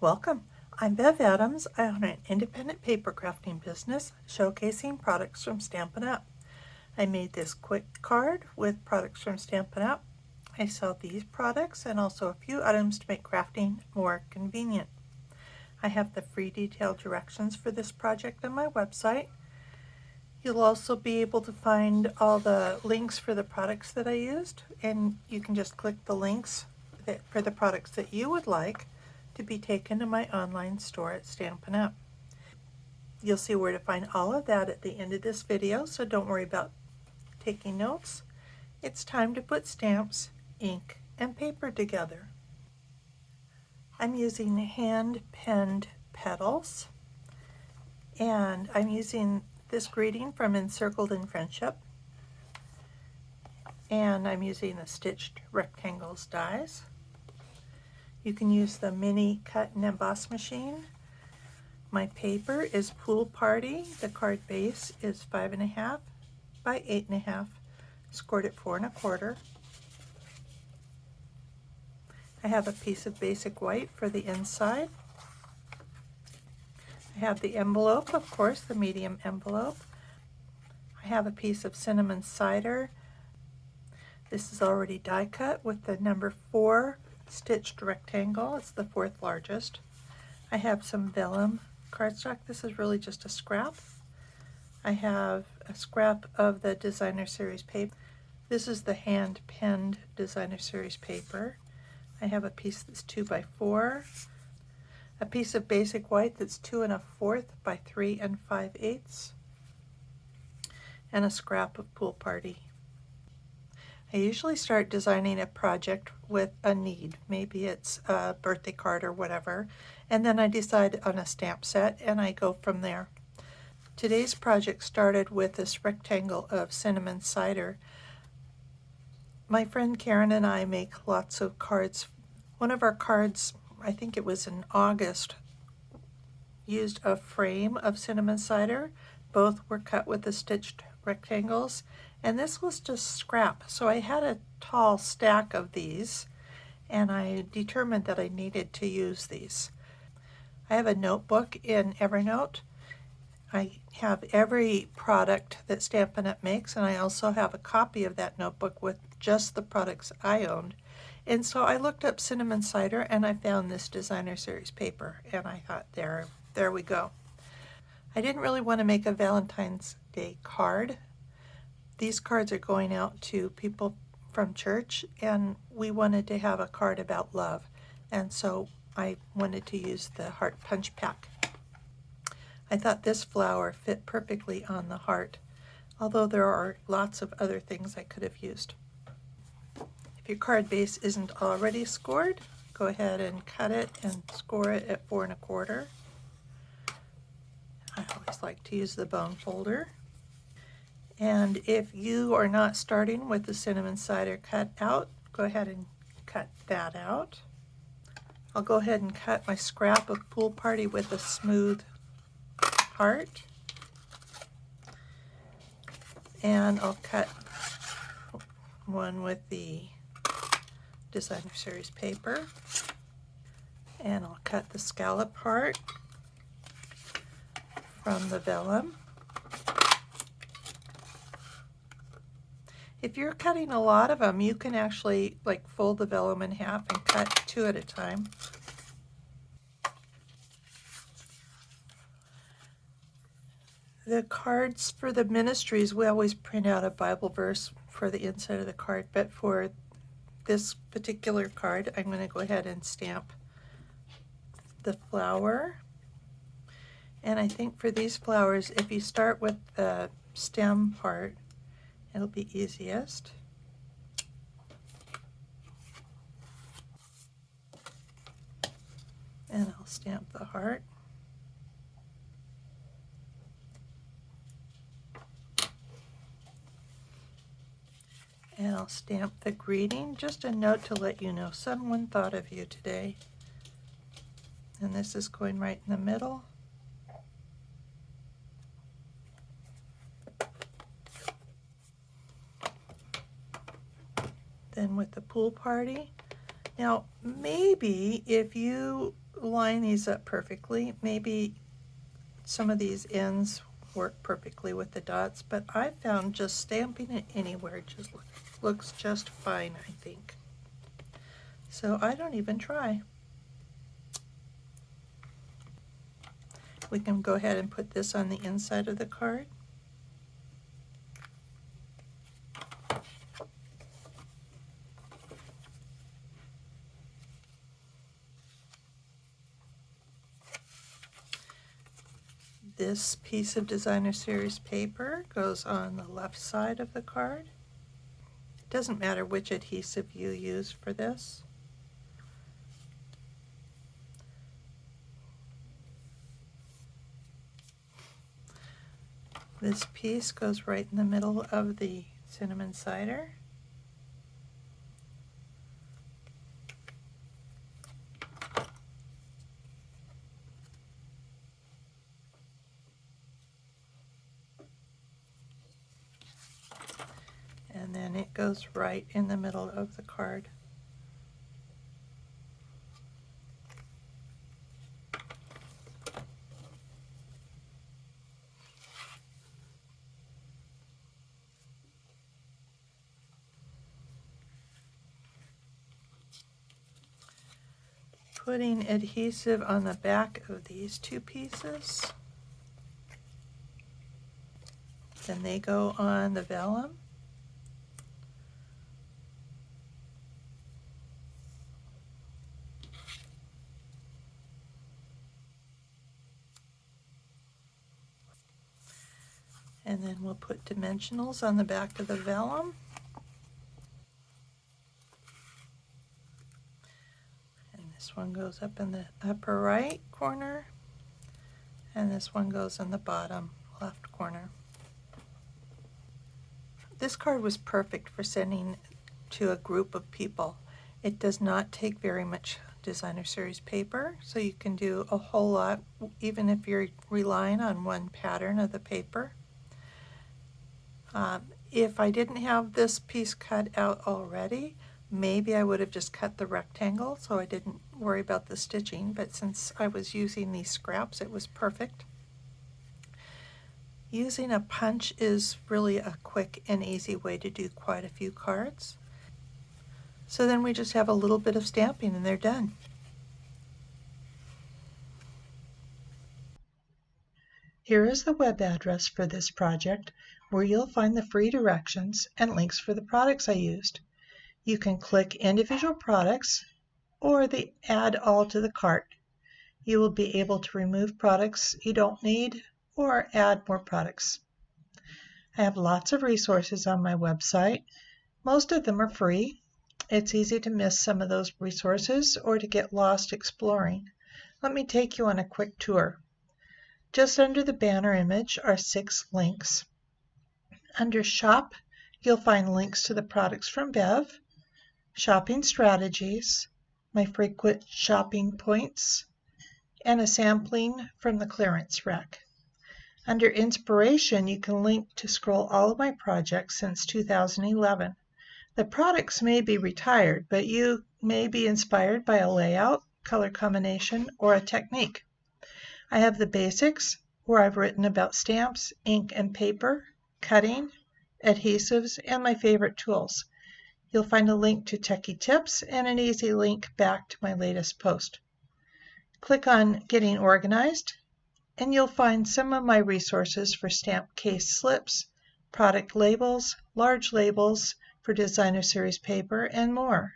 Welcome. I'm Bev Adams. I own an independent paper crafting business showcasing products from Stampin' Up! I made this quick card with products from Stampin' Up! I sell these products and also a few items to make crafting more convenient. I have the free detailed directions for this project on my website. You'll also be able to find all the links for the products that I used, and you can just click the links for the products that you would like to be taken to my online store at Stampin' Up! You'll see where to find all of that at the end of this video, so don't worry about taking notes. It's time to put stamps, ink, and paper together. I'm using hand-penned petals, and I'm using this greeting from Encircled in Friendship, and I'm using the stitched rectangles dies. You can use the mini cut and emboss machine. My paper is Pool Party. The card base is 5.5 by 8.5, scored at 4 1/4. I have a piece of basic white for the inside. I have the envelope, of course, the medium envelope. I have a piece of Cinnamon Cider. This is already die cut with the number 4 stitched rectangle. It's the 4th largest. I have some vellum cardstock. This is really just a scrap. I have a scrap of the Designer Series paper. This is the hand-penned Designer Series paper. I have a piece that's 2 by 4, a piece of basic white that's 2 1/4 by 3 5/8, and a scrap of Pool Party. I usually start designing a project with a need. Maybe it's a birthday card or whatever, and then I decide on a stamp set and I go from there. Today's project started with this rectangle of Cinnamon Cider. My friend Karen and I make lots of cards. One of our cards, I think it was in August, used a frame of Cinnamon Cider. Both were cut with the stitched rectangles, and this was just scrap. So I had a tall stack of these, and I determined that I needed to use these. I have a notebook in Evernote. I have every product that Stampin' Up! Makes, and I also have a copy of that notebook with just the products I owned. And so I looked up Cinnamon Cider and I found this Designer Series paper, and I thought, there we go. I didn't really want to make a Valentine's Day card. These cards are going out to people from church, and we wanted to have a card about love, and so I wanted to use the heart punch pack. I thought this flower fit perfectly on the heart, although there are lots of other things I could have used. If your card base isn't already scored, go ahead and cut it and score it at 4 1/4. I always like to use the bone folder. And if you are not starting with the Cinnamon Cider cut out, go ahead and cut that out. I'll go ahead and cut my scrap of Pool Party with a smooth heart. And I'll cut one with the Designer Series paper. And I'll cut the scallop heart from the vellum. If you're cutting a lot of them, you can actually fold the vellum in half and cut 2 at a time. The cards for the ministries, we always print out a Bible verse for the inside of the card, but for this particular card, I'm going to go ahead and stamp the flower. And I think for these flowers, if you start with the stem part, it'll be easiest. And I'll stamp the heart. And I'll stamp the greeting. Just a note to let you know someone thought of you today. And this is going right in the middle. Then with the Pool Party. Now, maybe if you line these up perfectly. Maybe some of these ends work perfectly with the dots, but I found just stamping it anywhere just looks just fine, I think. So I don't even try. We can go ahead and put this on the inside of the card. This piece of Designer Series paper goes on the left side of the card. It doesn't matter which adhesive you use for this. This piece goes right in the middle of the Cinnamon Cider. And then it goes right in the middle of the card. Putting adhesive on the back of these two pieces. Then they go on the vellum. And then we'll put dimensionals on the back of the vellum. And this one goes up in the upper right corner, and this one goes in the bottom left corner. This card was perfect for sending to a group of people. It does not take very much Designer Series paper, so you can do a whole lot even if you're relying on one pattern of the paper. If I didn't have this piece cut out already, maybe I would have just cut the rectangle so I didn't worry about the stitching, but since I was using these scraps, it was perfect. Using a punch is really a quick and easy way to do quite a few cards. So then we just have a little bit of stamping and they're done. Here is the web address for this project, where you'll find the free directions and links for the products I used. You can click individual products or the Add All to the cart. You will be able to remove products you don't need or add more products. I have lots of resources on my website. Most of them are free. It's easy to miss some of those resources or to get lost exploring. Let me take you on a quick tour. Just under the banner image are 6 links. Under Shop, you'll find links to the products from Bev, Shopping Strategies, my frequent shopping points, and a sampling from the clearance rack. Under Inspiration, you can link to scroll all of my projects since 2011. The products may be retired, but you may be inspired by a layout, color combination, or a technique. I have the basics, where I've written about stamps, ink and paper, cutting, adhesives, and my favorite tools. You'll find a link to Techie Tips and an easy link back to my latest post. Click on Getting Organized, and you'll find some of my resources for stamp case slips, product labels, large labels for Designer Series paper, and more.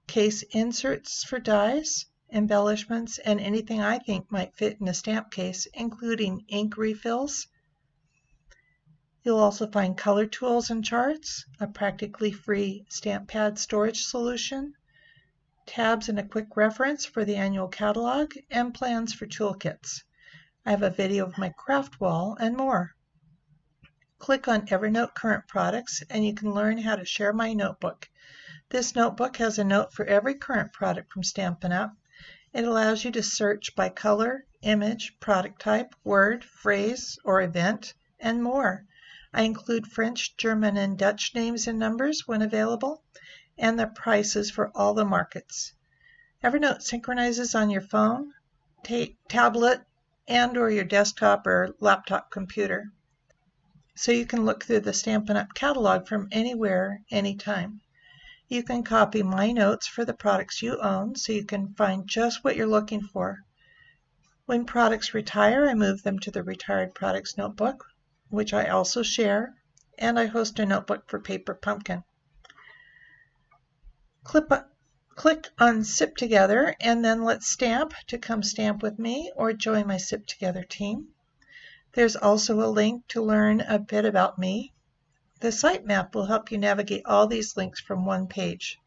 Case inserts for dies, embellishments, and anything I think might fit in a stamp case, including ink refills. You'll also find color tools and charts, a practically free stamp pad storage solution, tabs and a quick reference for the annual catalog, and plans for toolkits. I have a video of my craft wall and more. Click on Evernote Current Products and you can learn how to share my notebook. This notebook has a note for every current product from Stampin' Up! It allows you to search by color, image, product type, word, phrase, or event, and more. I include French, German, and Dutch names and numbers when available, and the prices for all the markets. Evernote synchronizes on your phone, tablet and or your desktop or laptop computer. So you can look through the Stampin' Up! Catalog from anywhere, anytime. You can copy my notes for the products you own so you can find just what you're looking for. When products retire, I move them to the Retired Products Notebook, which I also share, and I host a notebook for Paper Pumpkin. Click on Sip Together and then let's stamp to come stamp with me or join my Sip Together team. There's also a link to learn a bit about me. The sitemap will help you navigate all these links from one page.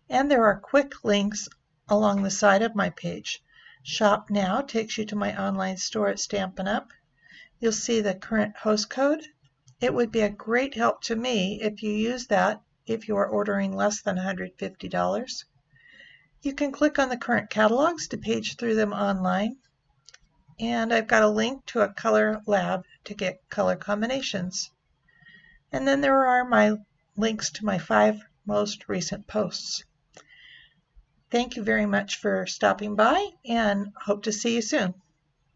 And there are quick links along the side of my page. Shop Now takes you to my online store at Stampin' Up! You'll see the current host code. It would be a great help to me if you use that if you are ordering less than $150. You can click on the current catalogs to page through them online. And I've got a link to a color lab to get color combinations. And then there are my links to my 5 most recent posts. Thank you very much for stopping by and hope to see you soon.